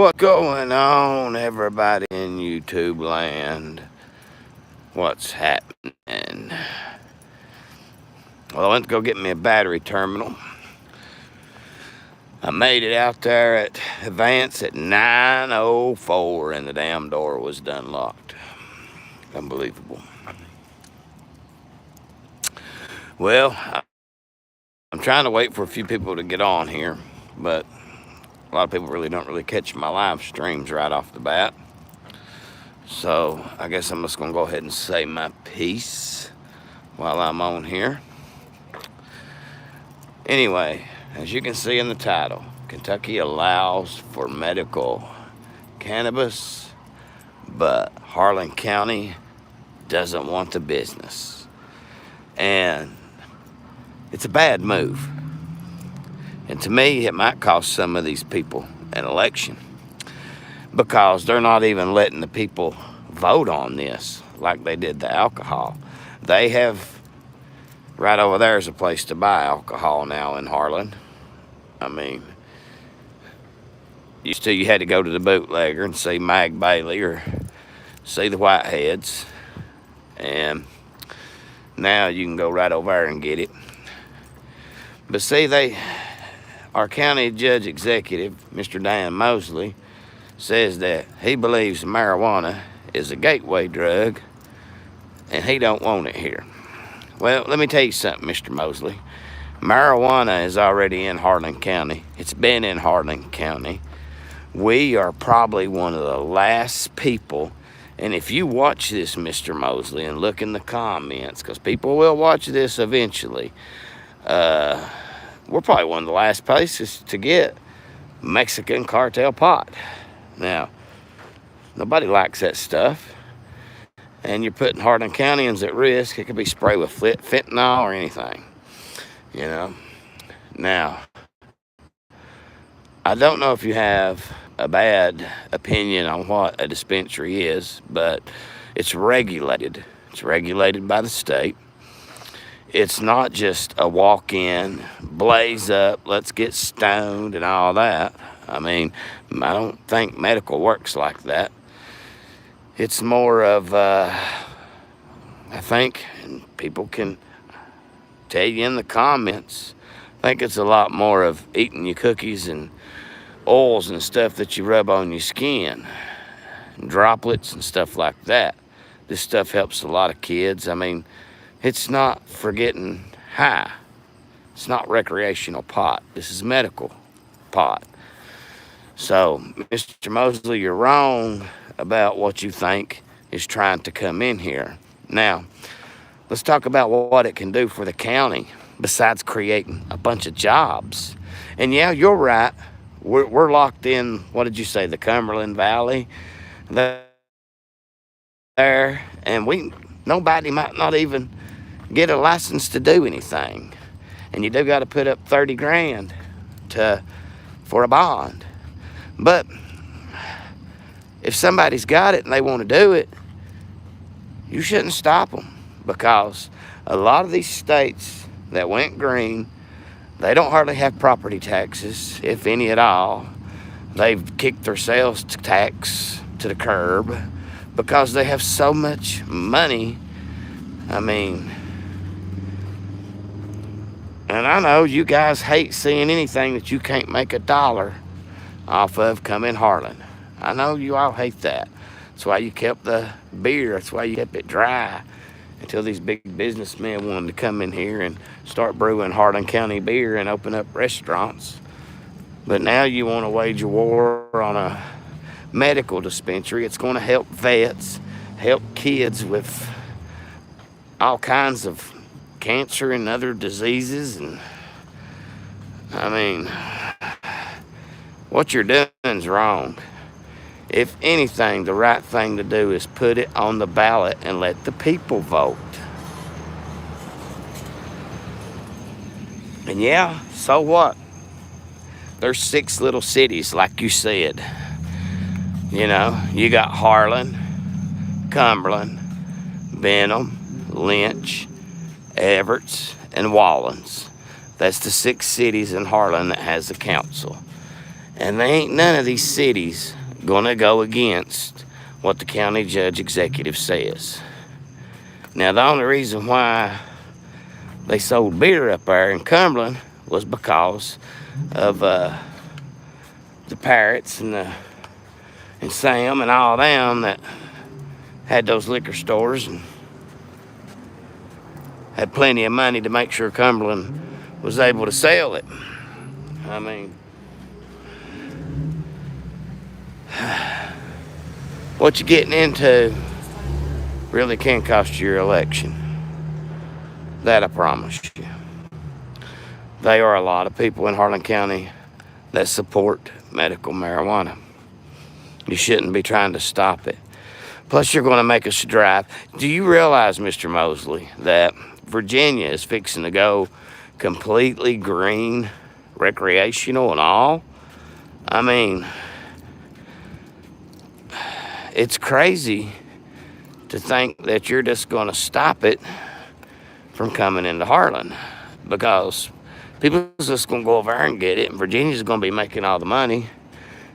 What's going on, everybody in YouTube land? What's happening? Well, I went to go get me a battery terminal. I made it out there at Advance at 9:04 and the damn door was done locked. Unbelievable. Well, I'm trying to wait for a few people to get on here, but a lot of people don't catch my live streams right off the bat. So I guess I'm just gonna go ahead and say my piece while I'm on here. Anyway, as you can see in the title, Kentucky allows for medical cannabis, but Harlan County doesn't want the business. And it's a bad move. And to me, it might cost some of these people an election, because they're not even letting the people vote on this like they did the alcohol. They have, right over there is a place to buy alcohol now in Harlan. I mean, used to you had to go to the bootlegger and see Mag Bailey or see the Whiteheads, and now you can go right over there and get it. But see, our county judge executive, Mr. Dan Mosley, says that he believes marijuana is a gateway drug and he don't want it here. Well, let me tell you something, Mr. Mosley. Marijuana is already in Harlan County. It's been in Harlan County. We are probably one of the last people, and if you watch this, Mr. Mosley, and look in the comments, because people will watch this eventually, we're probably one of the last places to get Mexican cartel pot. Now, nobody likes that stuff, and you're putting Harlan Countyans at risk. It could be sprayed with fentanyl or anything, you know. Now, I don't know if you have a bad opinion on what a dispensary is, but it's regulated. It's regulated by the state. It's not just a walk-in, blaze up, let's get stoned and all that. I mean, I don't think medical works like that. It's more of, I think, and people can tell you in the comments, I think it's a lot more of eating your cookies and oils and stuff that you rub on your skin, and droplets and stuff like that. This stuff helps a lot of kids. I mean, it's not for getting high. It's not recreational pot. This is medical pot. So, Mr. Mosley, you're wrong about what you think is trying to come in here. Now, let's talk about what it can do for the county besides creating a bunch of jobs. And yeah, you're right. We're locked in, what did you say, the Cumberland Valley there, and nobody might not even get a license to do anything. And you do got to put up 30 grand for a bond. But if somebody's got it and they want to do it, you shouldn't stop them, because a lot of these states that went green, they don't hardly have property taxes, if any at all. They've kicked their sales tax to the curb because they have so much money. I mean, and I know you guys hate seeing anything that you can't make $1 off of come in Harlan. I know you all hate that. That's why you kept the beer. That's why you kept it dry until these big businessmen wanted to come in here and start brewing Harlan County beer and open up restaurants. But now you want to wage a war on a medical dispensary. It's going to help vets, help kids with all kinds of cancer and other diseases. And I mean, what you're doing is wrong. If anything, the right thing to do is put it on the ballot and let the people vote. And yeah, so what? There's 6 little cities, like you said. You know, you got Harlan, Cumberland, Benham, Lynch, Everts, and Wallens. That's the 6 cities in Harlan that has a council. And they ain't none of these cities gonna go against what the county judge executive says. Now, the only reason why they sold beer up there in Cumberland was because of the Parrots and Sam and all them that had those liquor stores and had plenty of money to make sure Cumberland was able to sell it. I mean, what you're getting into really can cost you your election. That I promise you. There are a lot of people in Harlan County that support medical marijuana. You shouldn't be trying to stop it. Plus, you're going to make us drive. Do you realize, Mr. Mosley, that Virginia is fixing to go completely green, recreational and all? I mean, it's crazy to think that you're just going to stop it from coming into Harlan, because people's just going to go over there and get it, and Virginia's going to be making all the money,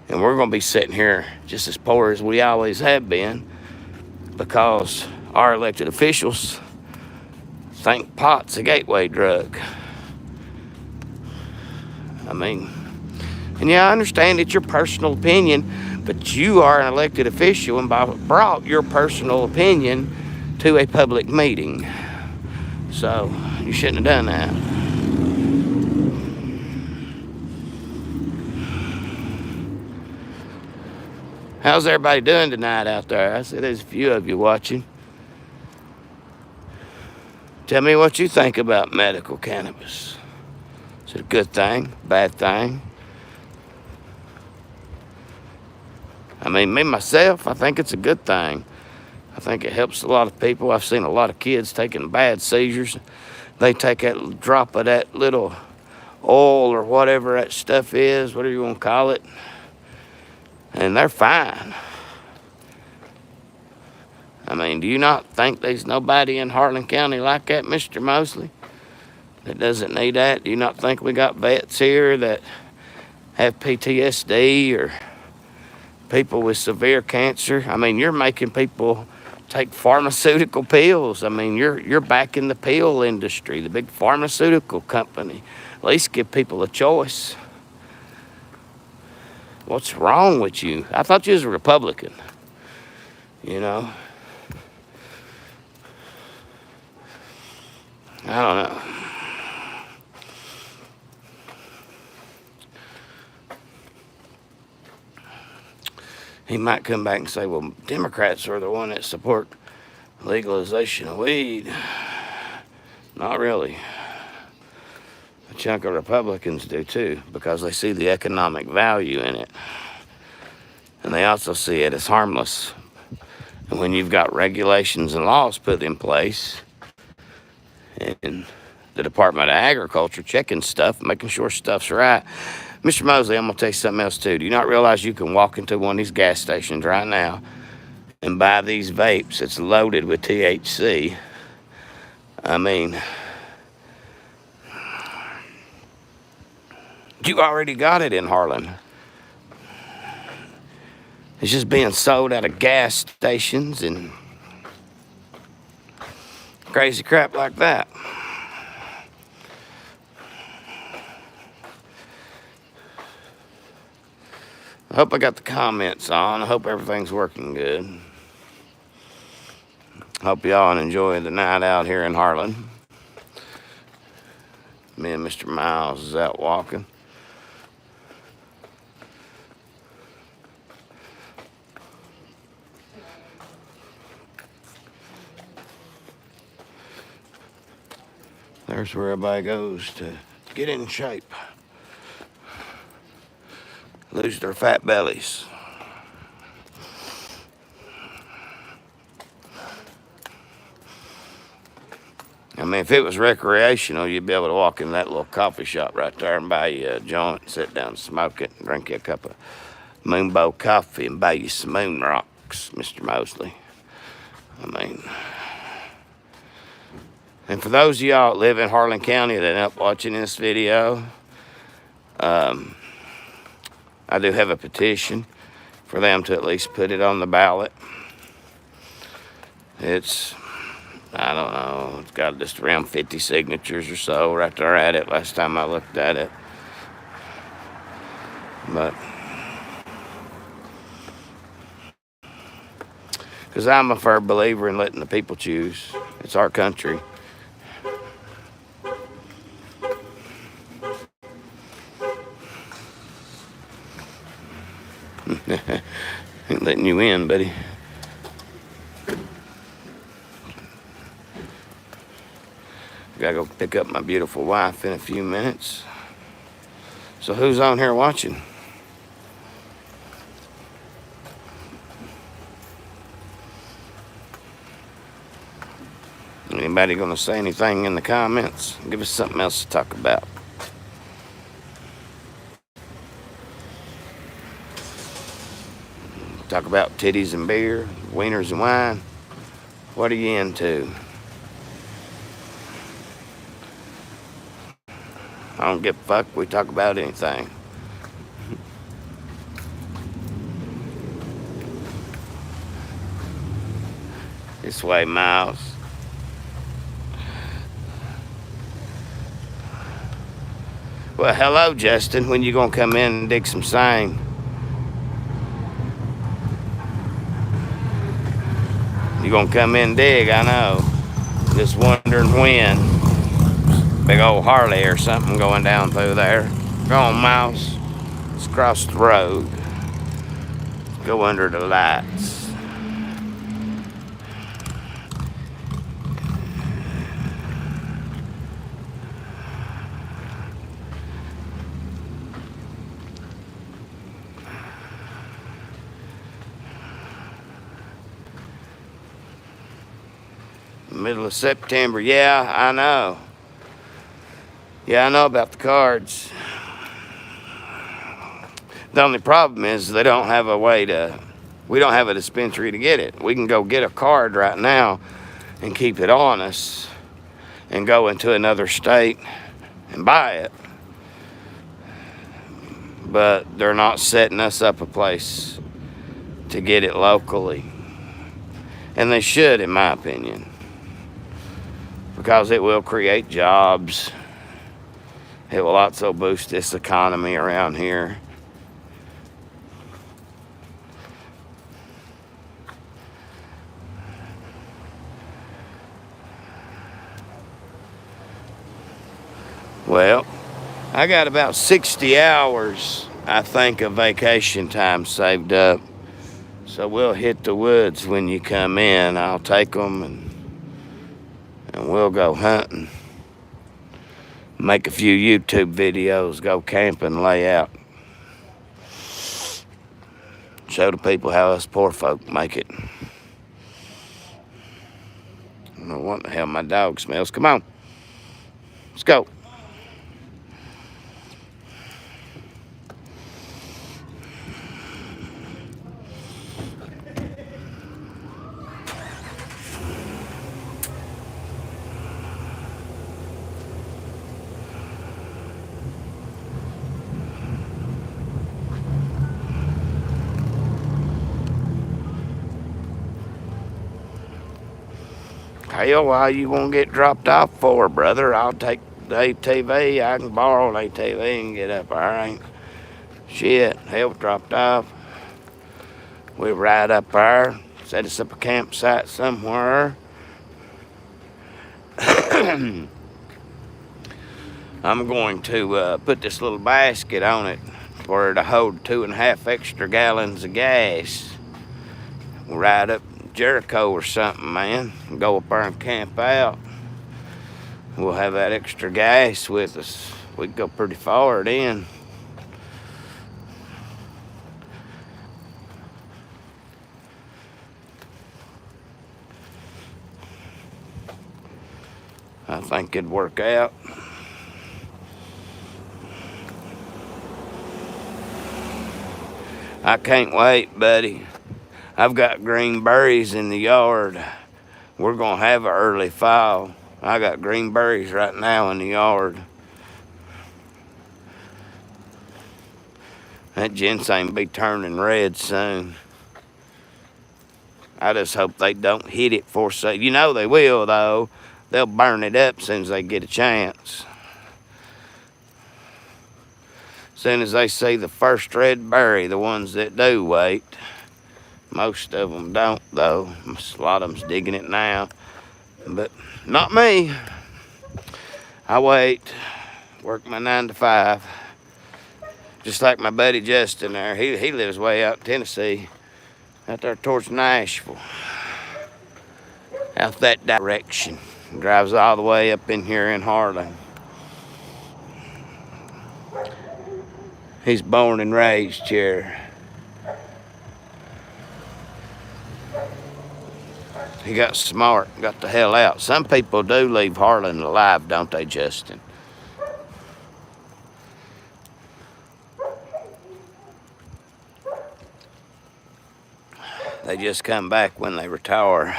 and we're going to be sitting here just as poor as we always have been, because our elected officials think pot's a gateway drug. I mean, and yeah, I understand it's your personal opinion, but you are an elected official and brought your personal opinion to a public meeting. So you shouldn't have done that. How's everybody doing tonight out there? I see there's a few of you watching. Tell me what you think about medical cannabis. Is it a good thing, bad thing? I mean, me, myself, I think it's a good thing. I think it helps a lot of people. I've seen a lot of kids taking bad seizures. They take that drop of that little oil or whatever that stuff is, whatever you want to call it, and they're fine. I mean, do you not think there's nobody in Harlan County like that, Mr. Mosley, that doesn't need that? Do you not think we got vets here that have PTSD or people with severe cancer? I mean, you're making people take pharmaceutical pills. I mean, you're back in the pill industry, the big pharmaceutical company. At least give people a choice. What's wrong with you? I thought you was a Republican, you know. I don't know. He might come back and say, well, Democrats are the one that support legalization of weed. Not really. A chunk of Republicans do too, because they see the economic value in it. And they also see it as harmless. And when you've got regulations and laws put in place, and the Department of Agriculture checking stuff, making sure stuff's right. Mr. Mosley, I'm going to tell you something else too. Do you not realize you can walk into one of these gas stations right now and buy these vapes that's loaded with THC? I mean, you already got it in Harlan. It's just being sold out of gas stations and crazy crap like that. I hope I got the comments on. I hope everything's working good. Hope y'all enjoy the night out here in Harlan. Me and Mr. Miles is out walking. There's where everybody goes to get in shape. Lose their fat bellies. I mean, if it was recreational, you'd be able to walk in that little coffee shop right there and buy you a joint, sit down and smoke it, and drink you a cup of Moonbow coffee and buy you some moon rocks, Mr. Mosley. I mean, and for those of y'all that live in Harlan County that end up watching this video, I I do have a petition for them to at least put it on the ballot. It's, I don't know, it's got just around 50 signatures or so right there at it last time I looked at it. But, because I'm a firm believer in letting the people choose. It's our country. Ain't letting you in, buddy. Gotta go pick up my beautiful wife in a few minutes. So who's on here watching? Anybody gonna say anything in the comments? Give us something else to talk about. Talk about titties and beer, wieners and wine. What are you into? I don't give a fuck. We talk about anything. This way, Miles. Well, hello, Justin. When you gonna come in and dig some sign? You gonna come in and dig, I know. Just wondering when. Big old Harley or something going down through there. Go on, Miles. Let's cross the road. Go under the lights. Middle of September. Yeah, I know. Yeah, I know about the cards. The only problem is they don't have a way to, we don't have a dispensary to get it. We can go get a card right now and keep it on us and go into another state and buy it. But they're not setting us up a place to get it locally. And they should, in my opinion. Because it will create jobs. It will also boost this economy around here. Well, I got about 60 hours, I think, of vacation time saved up. So we'll hit the woods when you come in. I'll take them and we'll go hunting. Make a few YouTube videos, go camping, lay out. Show the people how us poor folk make it. I don't know what the hell my dog smells. Come on. Let's go. Hell, why you won't get dropped off for, brother? I'll take the ATV. I can borrow an ATV and get up there. Ain't shit. Hell, dropped off. We ride up there, set us up a campsite somewhere. I'm going to put this little basket on it for it to hold 2.5 extra gallons of gas. We'll ride up Jericho or something, man, and go up there and camp out. We'll have that extra gas with us. We can go pretty far then. I think it'd work out. I can't wait, buddy. I've got green berries in the yard. We're gonna have an early fall. I got green berries right now in the yard. That ginseng be turning red soon. I just hope they don't hit it for sale. You know they will, though. They'll burn it up as soon as they get a chance. As soon as they see the first red berry, the ones that do wait. Most of them don't, though. A lot of them's digging it now. But not me. I wait. Work my 9 to 5. Just like my buddy Justin there. He lives way out in Tennessee. Out there towards Nashville. Out that direction. Drives all the way up in here in Harlan. He's born and raised here. He got smart, got the hell out. Some people do leave Harlan alive, don't they, Justin? They just come back when they retire.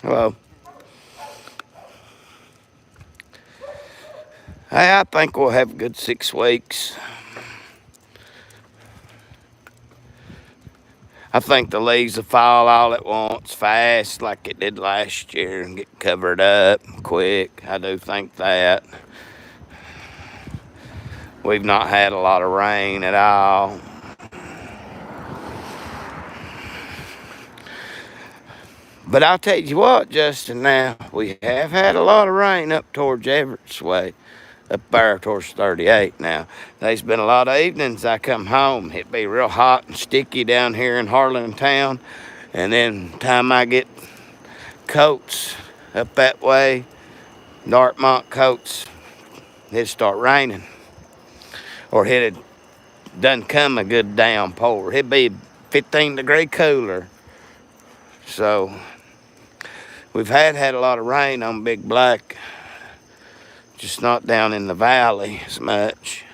Hello. Hey, I think we'll have a good 6 weeks. I think the leaves will fall all at once, fast, like it did last year, and get covered up quick. I do think that. We've not had a lot of rain at all. But I'll tell you what, Justin, now, we have had a lot of rain up towards Everett's way. Up there towards 38 now. There's been a lot of evenings I come home. It'd be real hot and sticky down here in Harlan Town. And then time I get Coates up that way, Dartmouth, Coates, it'd start raining. Or it'd done come a good downpour. It'd be 15-degree cooler. So we've had a lot of rain on Big Black. Just not down in the valley as much.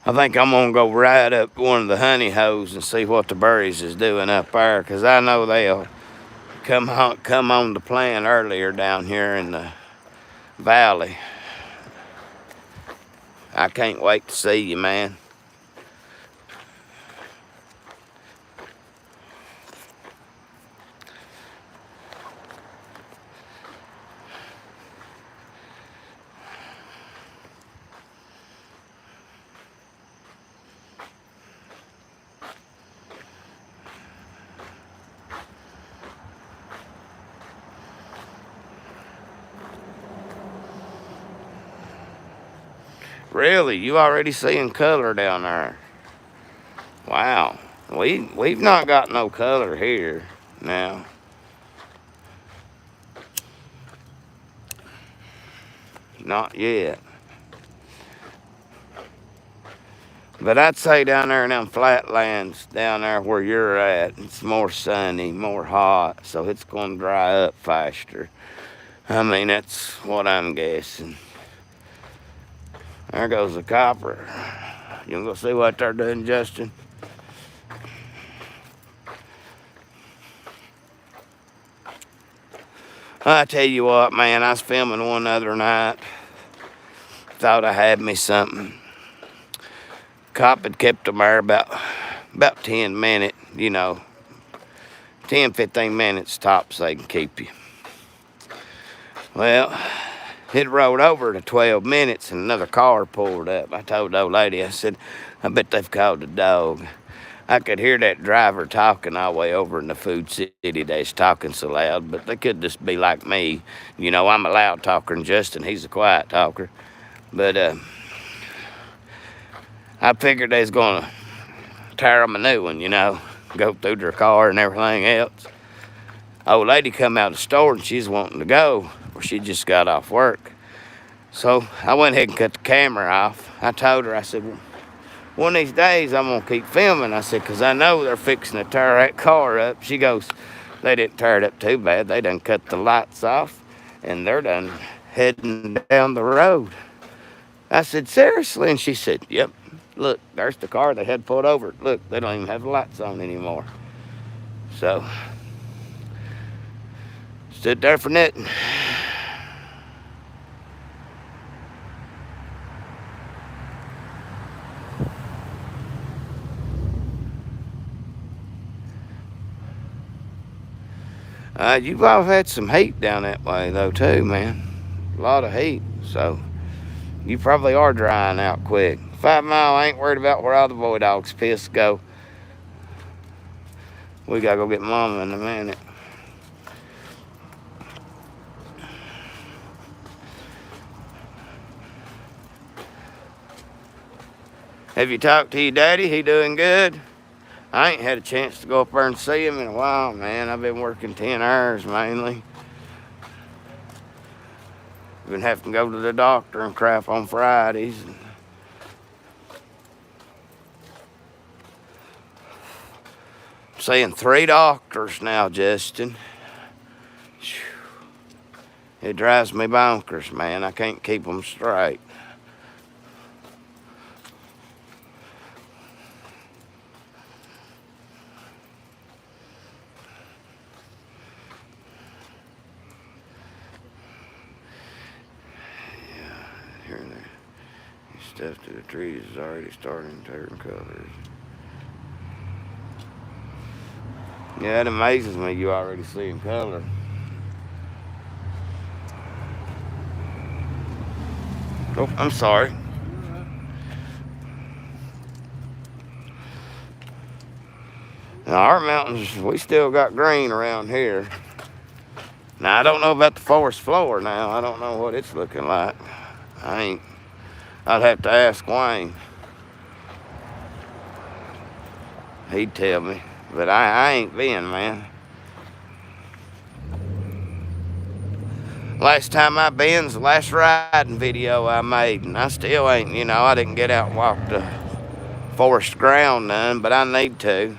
I think I'm going to go right up one of the honey hoes and see what the berries is doing up there, because I know they'll come on the plant earlier down here in the valley. I can't wait to see you, man. Really? You already seeing color down there? Wow. We've not got no color here now. Not yet. But I'd say down there in them flatlands, down there where you're at, it's more sunny, more hot, so it's going to dry up faster. I mean, that's what I'm guessing. There goes the copper. You gonna go see what they're doing, Justin? I tell you what, man, I was filming one other night. Thought I had me something. Cop had kept them there about 10 minutes, 10, 15 minutes tops they can keep you. Well, it rolled over to 12 minutes and another car pulled up. I told the old lady, I said, I bet they've called a dog. I could hear that driver talking all the way over in the Food City. They's talking so loud, but they could just be like me. I'm a loud talker, and Justin, he's a quiet talker. But I figured they was going to tear them a new one, go through their car and everything else. Old lady come out of the store and she's wanting to go. Well, she just got off work. So I went ahead and cut the camera off. I told her, I said, well, one of these days I'm going to keep filming. I said, because I know they're fixing to tear that car up. She goes, they didn't tear it up too bad. They done cut the lights off and they're done heading down the road. I said, seriously? And she said, yep. Look, there's the car they had pulled over. Look, they don't even have the lights on anymore. So, stood there for nothing. You've all had some heat down that way, though, too, man. A lot of heat. So, you probably are drying out quick. 5 Mile, I ain't worried about where all the boy dogs piss go. We gotta go get Mama in a minute. Have you talked to your daddy? He doing good? I ain't had a chance to go up there and see him in a while, man. I've been working 10 hours mainly. Been having to go to the doctor and crap on Fridays. I'm seeing 3 doctors now, Justin. It drives me bonkers, man. I can't keep them straight. Here and there. Stuff to the trees is already starting to turn colors. Yeah, it amazes me you already seeing color. Oh, I'm sorry. Now, our mountains, we still got green around here. Now, I don't know about the forest floor now. I don't know what it's looking like. I'd have to ask Wayne. He'd tell me. But I ain't been, man. Last time I been's the last riding video I made, and I still ain't, I didn't get out and walk the forest ground none, but I need to.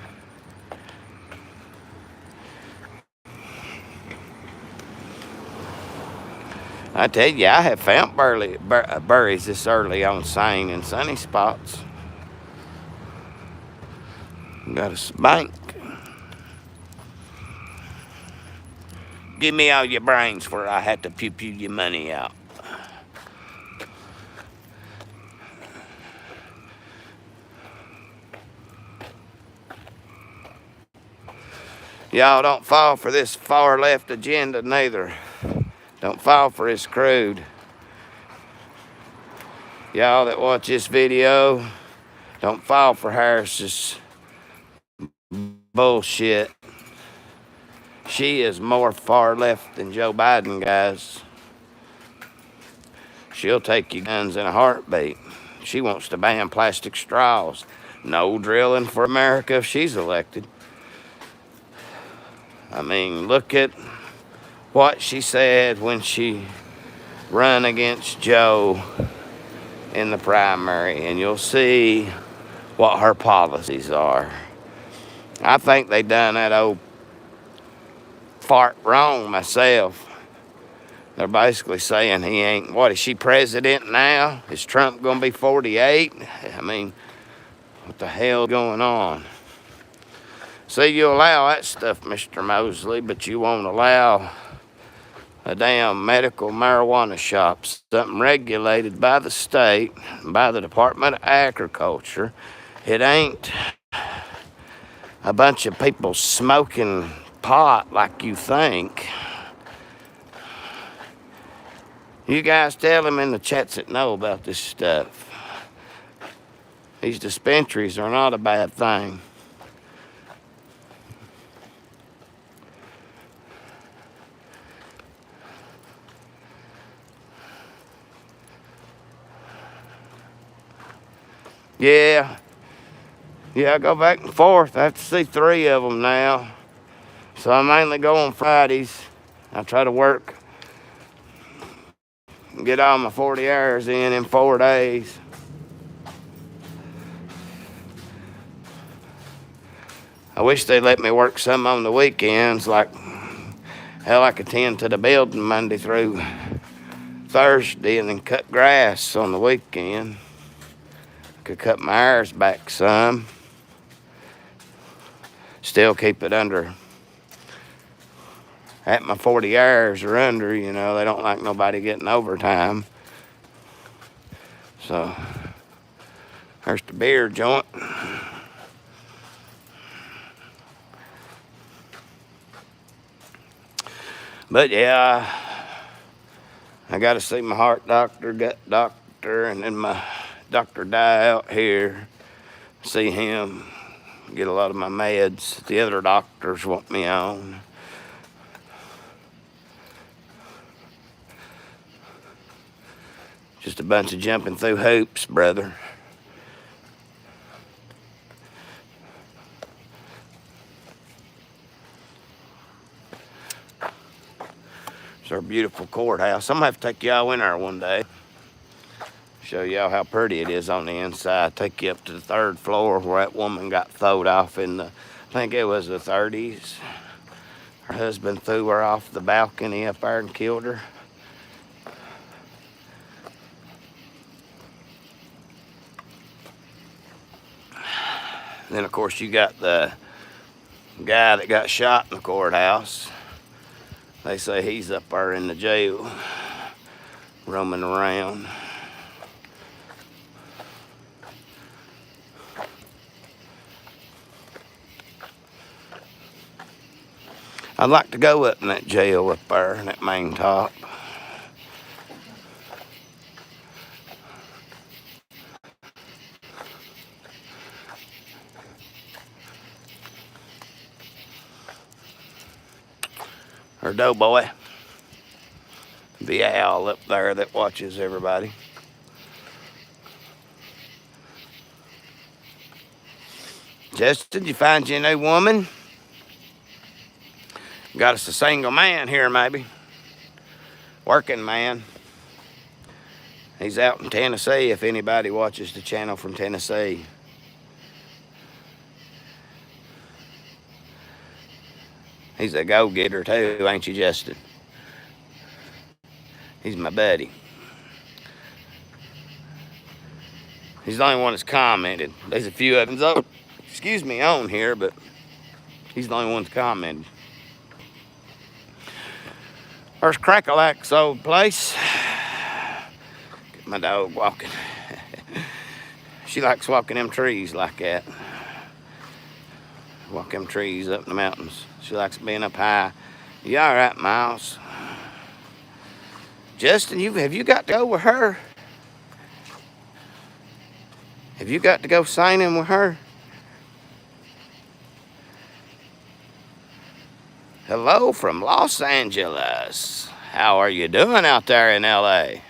I tell you, I have found berries this early on sane in sunny spots. Got a spank. Give me all your brains where I had to pew your money out. Y'all don't fall for this far left agenda neither. Don't fall for this crude. Y'all that watch this video, don't fall for Harris's bullshit. She is more far left than Joe Biden, guys. She'll take your guns in a heartbeat. She wants to ban plastic straws. No drilling for America if she's elected. I mean, look at what she said when she run against Joe in the primary, and you'll see what her policies are. I think they done that old fart wrong myself. They're basically saying he ain't, what, is she president now? Is Trump gonna be 48? I mean, what the hell going on? See, you allow that stuff, Mr. Mosley, but you won't allow a damn medical marijuana shop, something regulated by the state, by the Department of Agriculture. It ain't a bunch of people smoking pot like you think. You guys tell them in the chats that know about this stuff. These dispensaries are not a bad thing. Yeah, I go back and forth. I have to see 3 of them now. So I mainly go on Fridays. I try to work and get all my 40 hours in 4 days. I wish they'd let me work some on the weekends, like hell, I could tend to the building Monday through Thursday and then cut grass on the weekend. Could cut my hours back some. Still keep it under. At my 40 hours or under, you know, they don't like nobody getting overtime. So, there's the beer joint. But yeah, I got to see my heart doctor, gut doctor, and then my Dr. Dye out here. See him, get a lot of my meds. The other doctors want me on. Just a bunch of jumping through hoops, brother. It's our beautiful courthouse. I'm gonna have to take y'all in there one day. Show y'all how pretty it is on the inside. Take you up to the 3rd floor where that woman got thrown off in the, I think it was the 30s. Her husband threw her off the balcony up there and killed her. Then of course you got the guy that got shot in the courthouse. They say he's up there in the jail, roaming around. I'd like to go up in that jail up there, in that main top. Or Doughboy, the owl up there that watches everybody. Justin, did you find you a new woman? Got us a single man here, maybe. Working man. He's out in Tennessee if anybody watches the channel from Tennessee. He's a go-getter too, ain't you, Justin? He's my buddy. He's the only one that's commented. There's a few of them, on here, but he's the only one that's commented. There's Crackalack's old place. Get my dog walking. She likes walking them trees like that. Walk them trees up in the mountains. She likes being up high. You all right, Miles? Justin, have you got to go with her? Have you got to go signing with her? Hello from Los Angeles. How are you doing out there in LA?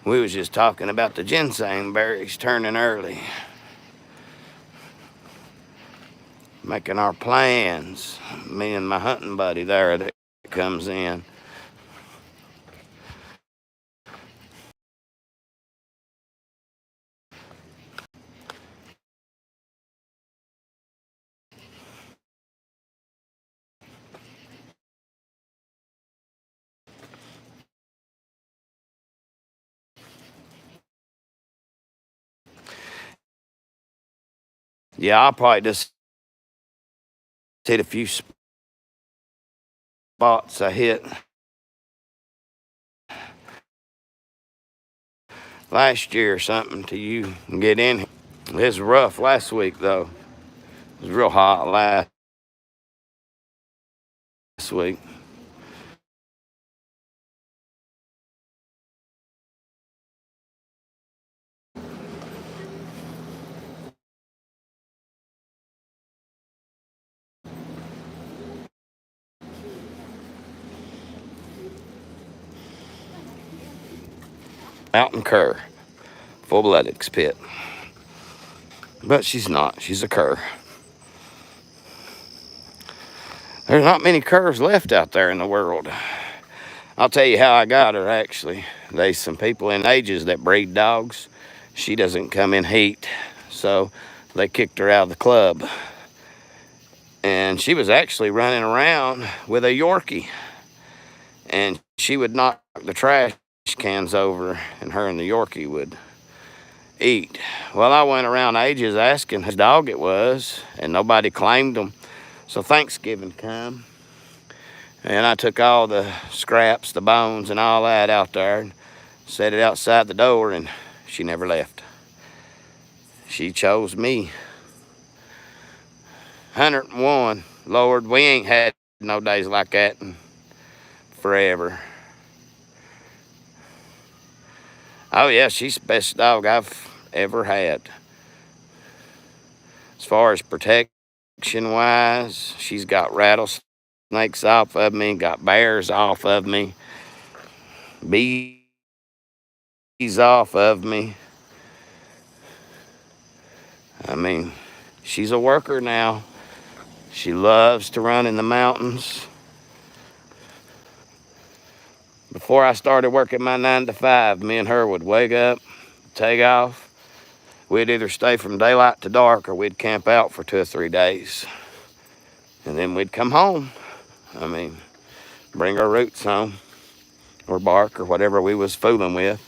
We was just talking about the ginseng berries turning early. Making our plans. Me and my hunting buddy there that comes in. Yeah, I'll probably just hit a few spots I hit last year or something till you can get in. It was rough last week though. It was real hot last week. Mountain cur, full-blooded spit. But she's not. She's a cur. There's not many curs left out there in the world. I'll tell you how I got her, actually. There's some people in ages that breed dogs. She doesn't come in heat, so they kicked her out of the club. And she was actually running around with a Yorkie. And she would knock the trash cans over, and her and the Yorkie would eat. Well, I went around ages asking whose dog it was, and nobody claimed them. So Thanksgiving come, and I took all the scraps, the bones, and all that out there and set it outside the door, and she never left. She chose me. 101. Lord, we ain't had no days like that in forever. Oh, yeah, she's the best dog I've ever had. As far as protection-wise, she's got rattlesnakes off of me, got bears off of me, bees off of me. I mean, she's a worker now. She loves to run in the mountains. Before I started working my 9 to 5, me and her would wake up, take off. We'd either stay from daylight to dark or we'd camp out for 2 or 3 days. And then we'd come home. I mean, bring our roots home or bark or whatever we was fooling with.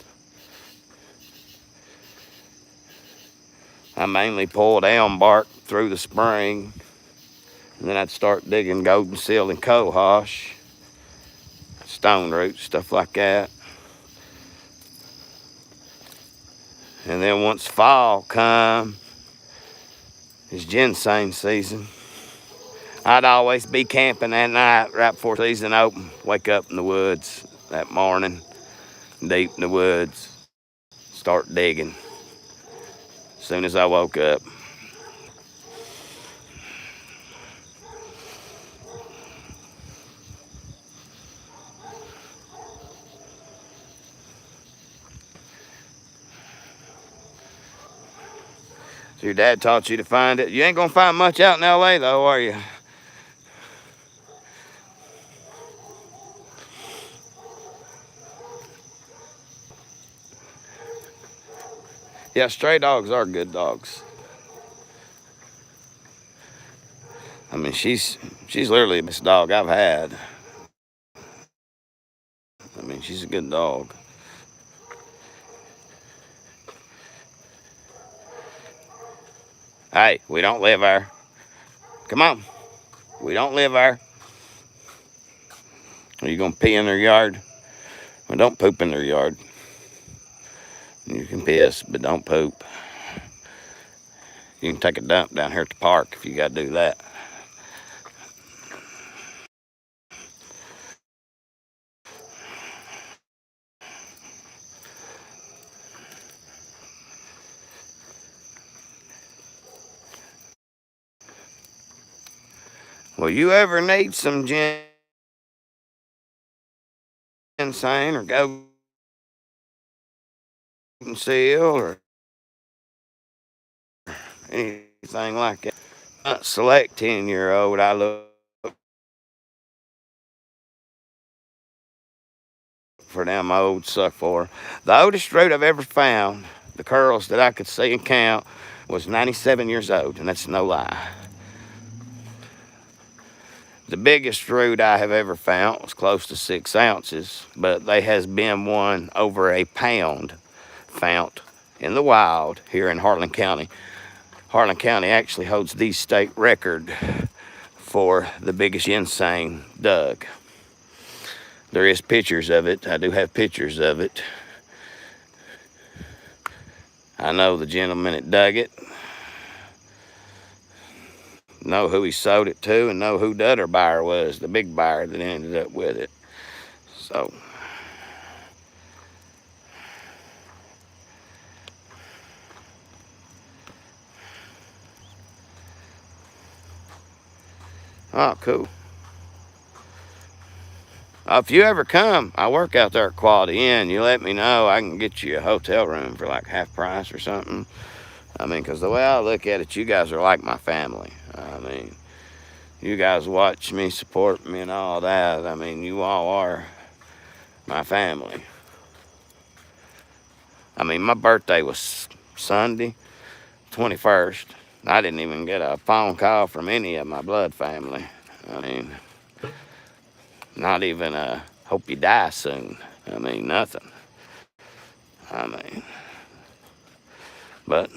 I mainly pulled elm bark through the spring, and then I'd start digging golden seal and cohosh, stone roots, stuff like that. And then once fall come, it's ginseng season. I'd always be camping that night right before season open. Wake up in the woods that morning, deep in the woods, start digging. As soon as I woke up. So your dad taught you to find it. You ain't gonna find much out in LA though, are you? Yeah, stray dogs are good dogs. I mean, she's literally the best dog I've had. I mean, she's a good dog. Hey, we don't live there. Come on. We don't live there. Are you gonna pee in their yard? Well, don't poop in their yard. You can piss, but don't poop. You can take a dump down here at the park if you gotta do that. Well, you ever need some ginseng or golden seal or anything like that? Not select 10-year-old, I look for them old suck for. The oldest root I've ever found, the curls that I could see and count, was 97 years old, and that's no lie. The biggest root I have ever found was close to 6 ounces, but there has been one over a pound found in the wild here in Harlan County. Harlan County actually holds the state record for the biggest ginseng dug. There is pictures of it. I do have pictures of it. I know the gentleman that dug it, know who he sold it to, and know who the other buyer was, the big buyer that ended up with it. So, oh, cool. If you ever come, I work out there at Quality Inn. You let me know. I can get you a hotel room for like half price or something. I mean, because the way I look at it, you guys are like my family. I mean, you guys watch me, support me, and all that. I mean, you all are my family. I mean, my birthday was Sunday, 21st. I didn't even get a phone call from any of my blood family. I mean, not even a hope you die soon. I mean, nothing. I mean, but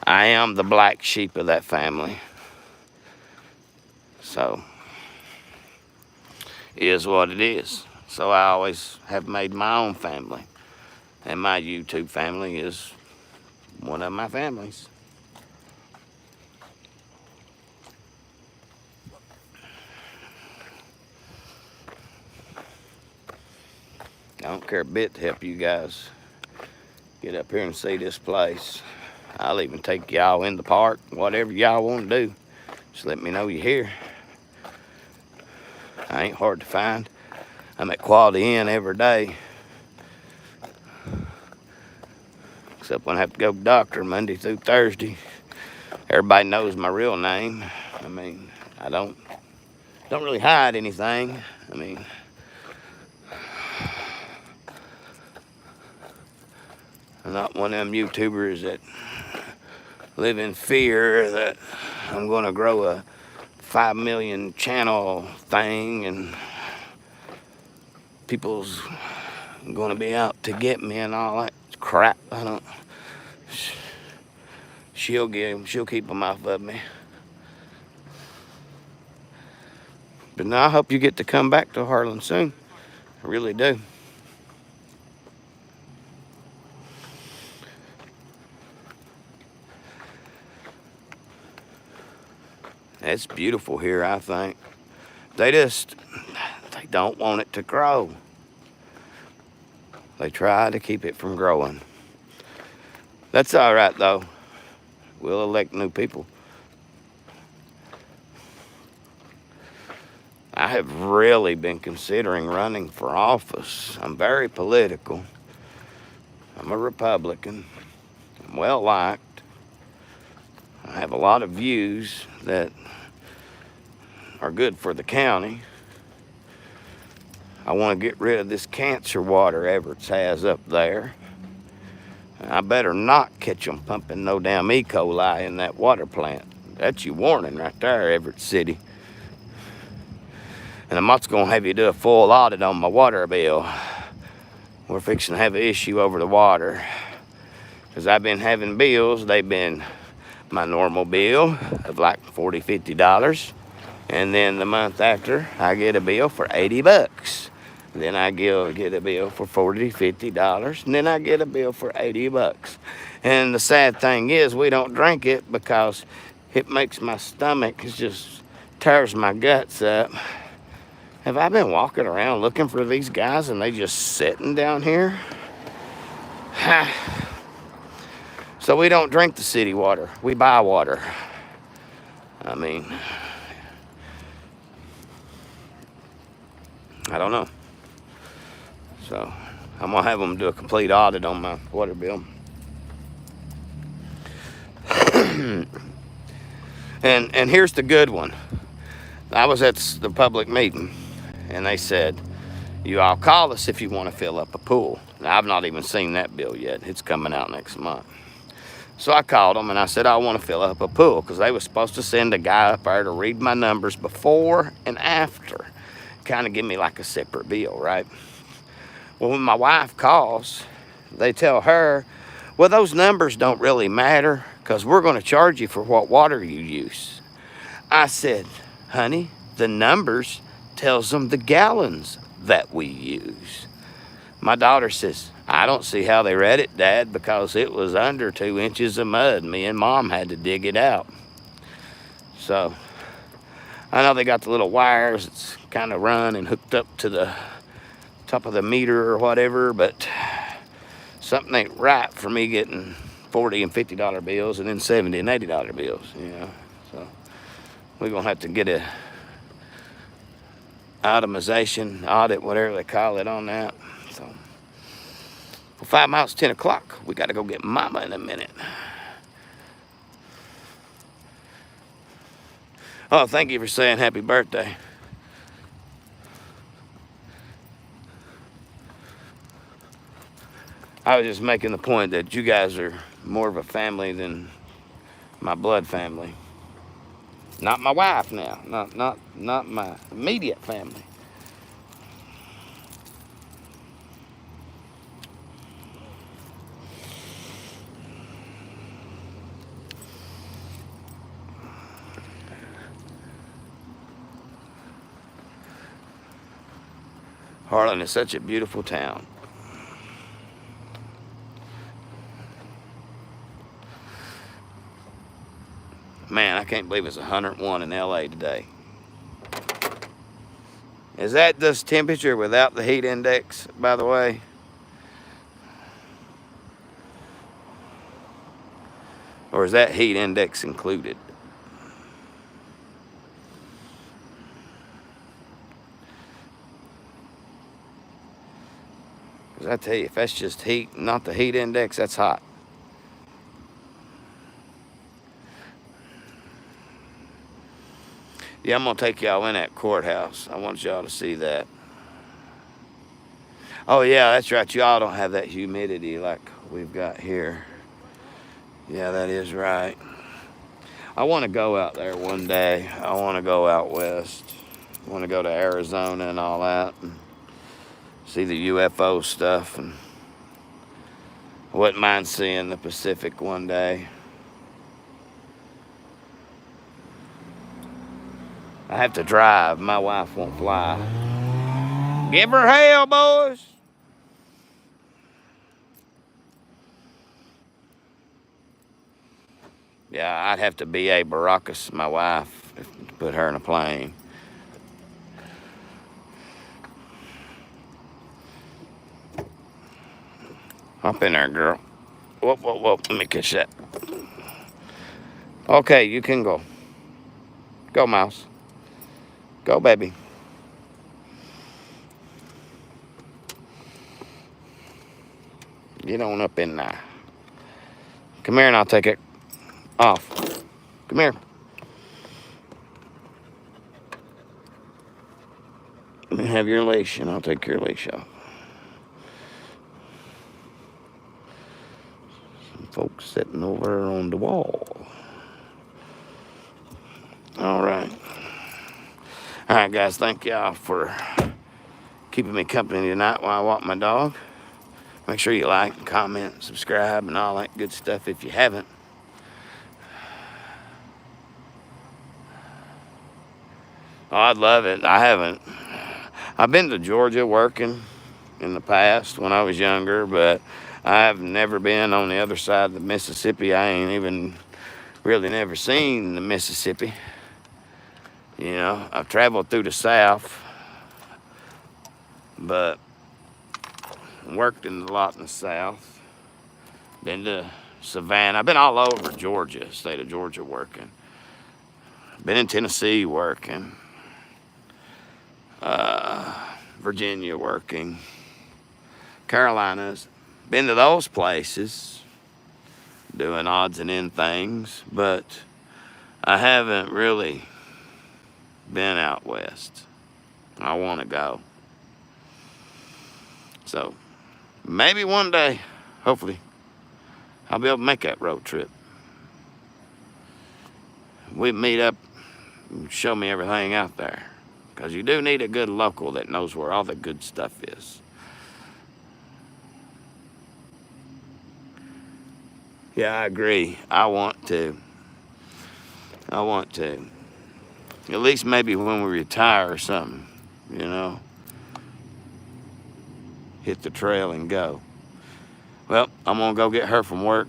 I am the black sheep of that family. So, it is what it is. So I always have made my own family. And my YouTube family is one of my families. I don't care a bit to help you guys get up here and see this place. I'll even take y'all in the park, whatever y'all want to do. Just let me know you're here. I ain't hard to find. I'm at Quality Inn every day. Except when I have to go to the doctor Monday through Thursday. Everybody knows my real name. I mean, I don't really hide anything. I mean, I'm not one of them YouTubers that live in fear that I'm going to grow a 5 million channel thing and people's going to be out to get me and all that crap. I don't. She'll keep them off of me. But now I hope you get to come back to Harlan soon. I really do. It's beautiful here, I think. They don't want it to grow. They try to keep it from growing. That's all right, though. We'll elect new people. I have really been considering running for office. I'm very political. I'm a Republican. I'm well liked. I have a lot of views that are good for the county. I want to get rid of this cancer water Everett's has up there. I better not catch them pumping no damn E. coli in that water plant. That's your warning right there, Everett City. And I'm also going to have you do a full audit on my water bill. We're fixing to have an issue over the water. Because I've been having bills. They've been my normal bill of like $40, $50. And then the month after, I get a bill for $80. Then I get a bill for $40, $50. And then I get a bill for $80. And the sad thing is, we don't drink it because it makes my stomach, it just tears my guts up. Have I been walking around looking for these guys and they just sitting down here? So we don't drink the city water. We buy water. I mean, I don't know. So I'm gonna have them do a complete audit on my water bill. and here's the good one. I was at the public meeting and they said, you all call us if you want to fill up a pool. Now, I've not even seen that bill yet. It's coming out next month. So I called them and I said, I want to fill up a pool, because they were supposed to send a guy up there to read my numbers before and after. Kind of give me like a separate bill, right? Well, when my wife calls, they tell her, well, those numbers don't really matter because we're going to charge you for what water you use. I said, honey, the numbers tells them the gallons that we use. My daughter says, I don't see how they read it, Dad, because it was under 2 inches of mud. Me and Mom had to dig it out. So I know they got the little wires that's kind of run and hooked up to the top of the meter or whatever, but something ain't right for me getting $40 and $50 bills and then $70 and $80 bills, you know. So we're gonna have to get a itemization audit, whatever they call it, on that. So for 5 miles, 10 o'clock, we got to go get Mama in a minute. Oh, thank you for saying happy birthday. I was just making the point that you guys are more of a family than my blood family. Not my wife now. Not my immediate family. Harlan is such a beautiful town. Man, I can't believe it's 101 in LA today. Is that this temperature without the heat index, by the way? Or is that heat index included? Because I tell you, if that's just heat, not the heat index, that's hot. Yeah, I'm going to take y'all in that courthouse. I want y'all to see that. Oh, yeah, that's right. Y'all don't have that humidity like we've got here. Yeah, that is right. I want to go out there one day. I want to go out west. I want to go to Arizona and all that and see the UFO stuff. And I wouldn't mind seeing the Pacific one day. I have to drive. My wife won't fly. Give her hell, boys. Yeah, I'd have to B.A. Baracus, my wife, to put her in a plane. Hop in there, girl. Whoop, whoop, whoop. Let me kiss that. Okay, you can go. Go, mouse. Go, baby. Get on up in there. Come here and I'll take it off. Come here. Let me have your leash and I'll take your leash off. Some folks sitting over on the wall. All right. All right, guys. Thank y'all for keeping me company tonight while I walk my dog. Make sure you like, comment, subscribe, and all that good stuff if you haven't. Oh, I'd love it. I haven't. I've been to Georgia working in the past when I was younger, but I've never been on the other side of the Mississippi. I ain't even really never seen the Mississippi. You know, I've traveled through the South, but worked in a lot in the South. Been to Savannah. I've been all over Georgia, state of Georgia working. Been in Tennessee working. Virginia working. Carolinas. Been to those places doing odds and end things, but I haven't really been out west. I want to go. So maybe one day, hopefully, I'll be able to make that road trip. We meet up and show me everything out there. Because you do need a good local that knows where all the good stuff is. Yeah, I agree. I want to. At least maybe when we retire or something, you know. Hit the trail and go. Well, I'm going to go get her from work.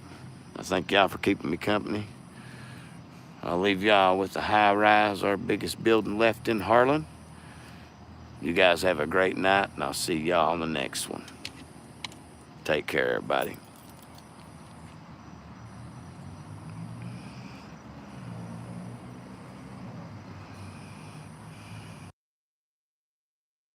I thank y'all for keeping me company. I'll leave y'all with the high rise, our biggest building left in Harlan. You guys have a great night, and I'll see y'all on the next one. Take care, everybody.